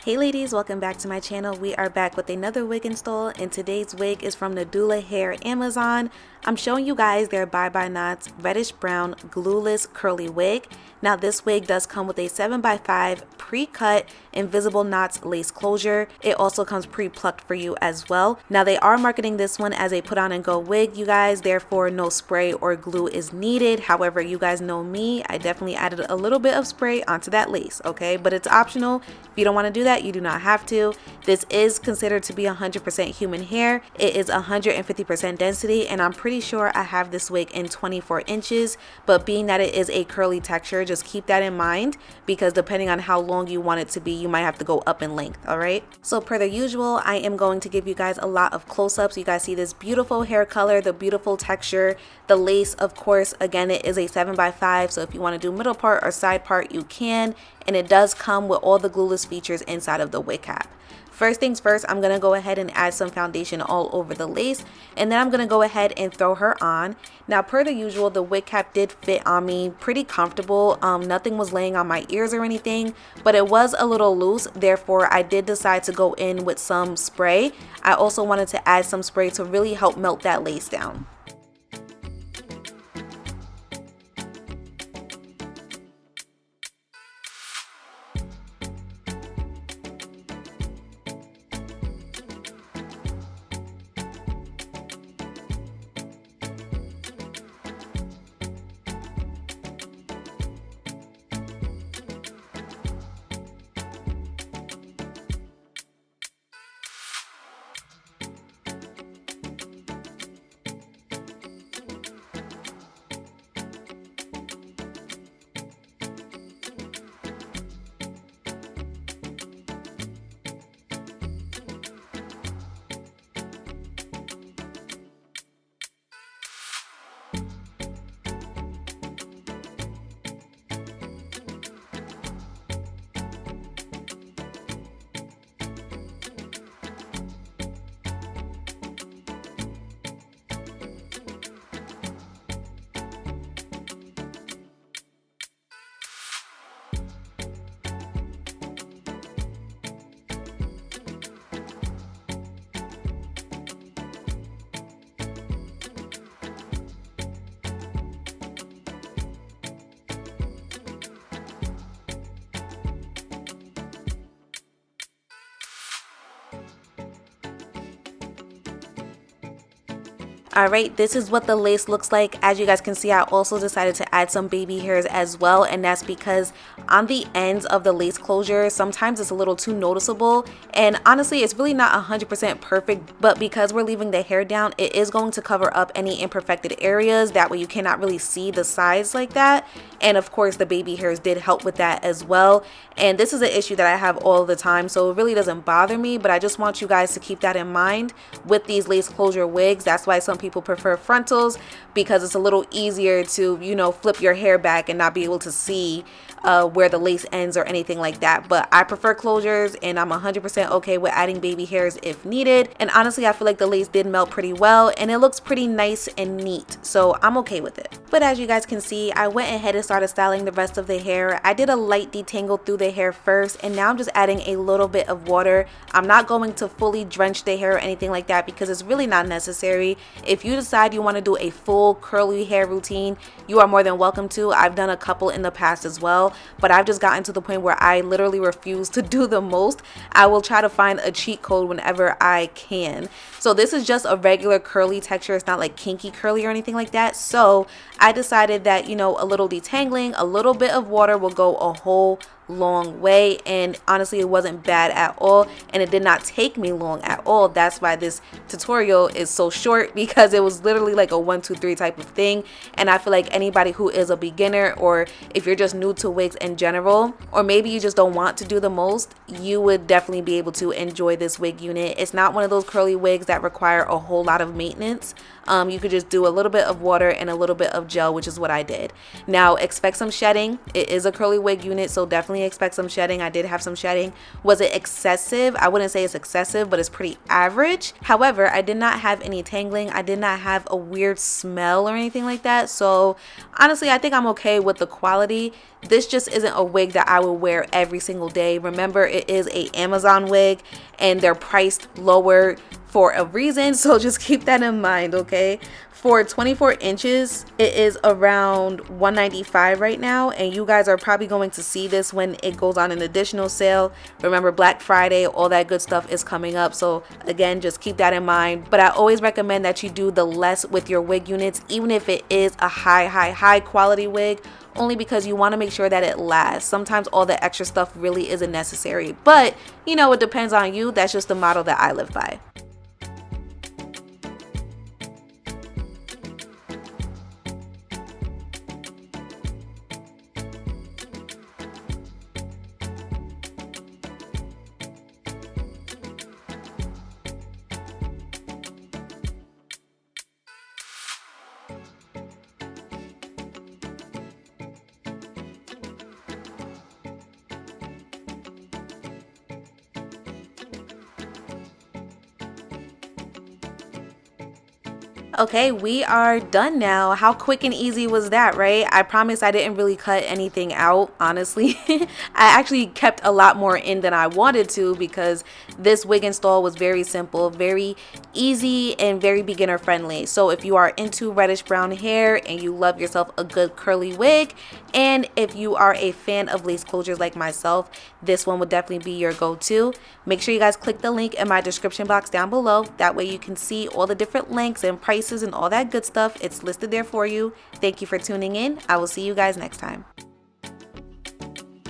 Hey ladies, welcome back to my channel. We are back with another wig install, and today's wig is from Nadula Hair Amazon. I'm showing you guys their Bye Bye Knots reddish brown glueless curly wig. Now this wig does come with a 7x5 pre-cut invisible knots lace closure. It also comes pre-plucked for you as well. Now they are marketing this one as a put on and go wig, you guys, therefore no spray or glue is needed. However, you guys know me, I definitely added a little bit of spray onto that lace, okay? But it's optional. If you don't want to do that, you do not have to. This is considered to be 100% human hair. It is 150% density, and I'm pretty sure I have this wig in 24 inches, but being that it is a curly texture, just keep that in mind because depending on how long you want it to be, you might have to go up in length. All right, so per the usual, I am going to give you guys a lot of close-ups. You guys see this beautiful hair color, the beautiful texture, the lace, of course. Again, it is a 7x5, so if you want to do middle part or side part, you can, and it does come with all the glueless features inside of the wig cap. First things first, I'm going to go ahead and add some foundation all over the lace, and then I'm going to go ahead and throw her on. Now, per the usual, the wig cap did fit on me pretty comfortable. Nothing was laying on my ears or anything, but it was a little loose. Therefore, I did decide to go in with some spray. I also wanted to add some spray to really help melt that lace down. Alright, this is what the lace looks like. As you guys can see, I also decided to add some baby hairs as well, and that's because on the ends of the lace closure, sometimes it's a little too noticeable, and honestly, it's really not 100% perfect, but because we're leaving the hair down, it is going to cover up any imperfected areas. That way you cannot really see the sides like that, and of course the baby hairs did help with that as well. And this is an issue that I have all the time, so it really doesn't bother me, but I just want you guys to keep that in mind with these lace closure wigs. That's why some people prefer frontals, because it's a little easier to, you know, flip your hair back and not be able to see where the lace ends or anything like that. But I prefer closures, and I'm 100% okay with adding baby hairs if needed. And honestly, I feel like the lace did melt pretty well, and it looks pretty nice and neat, so I'm okay with it. But as you guys can see, I went ahead and started styling the rest of the hair. I did a light detangle through the hair first, and now I'm just adding a little bit of water. I'm not going to fully drench the hair or anything like that because it's really not necessary. If you decide you want to do a full curly hair routine, you are more than welcome to. I've done a couple in the past as well, but I've just gotten to the point where I literally refuse to do the most. I will try to find a cheat code whenever I can. So this is just a regular curly texture. It's not like kinky curly or anything like that. So I decided that, you know, a little detangling, a little bit of water will go a whole long way, and honestly it wasn't bad at all, and it did not take me long at all. That's why this tutorial is so short, because it was literally like a 1, 2, 3 type of thing. And I feel like anybody who is a beginner, or if you're just new to wigs in general, or maybe you just don't want to do the most, you would definitely be able to enjoy this wig unit. It's not one of those curly wigs that require a whole lot of maintenance. you could just do a little bit of water and a little bit of gel, which is what I did. Now expect some shedding. It is a curly wig unit, so definitely expect some shedding. I did have some shedding. Was it excessive? I wouldn't say it's excessive, but it's pretty average. However, I did not have any tangling. I did not have a weird smell or anything like that. So honestly, I think I'm okay with the quality. This just isn't a wig that I would wear every single day. Remember, it is a Amazon wig and they're priced lower for a reason, so just keep that in mind, okay? For 24 inches, it is around $195 right now, and you guys are probably going to see this when it goes on an additional sale. Remember, Black Friday, all that good stuff is coming up, so again, just keep that in mind. But I always recommend that you do the less with your wig units, even if it is a high quality wig, only because you want to make sure that it lasts. Sometimes all the extra stuff really isn't necessary, but you know, it depends on you. That's just the model that I live by. Okay, we are done now. How quick and easy was that, right? I promise I didn't really cut anything out, honestly. I actually kept a lot more in than I wanted to because this wig install was very simple, very easy, and very beginner friendly. So if you are into reddish brown hair and you love yourself a good curly wig, and if you are a fan of lace closures like myself, this one would definitely be your go-to. Make sure you guys click the link in my description box down below. That way you can see all the different links and prices and all that good stuff. It's listed there for you. Thank you for tuning in. I will see you guys next time.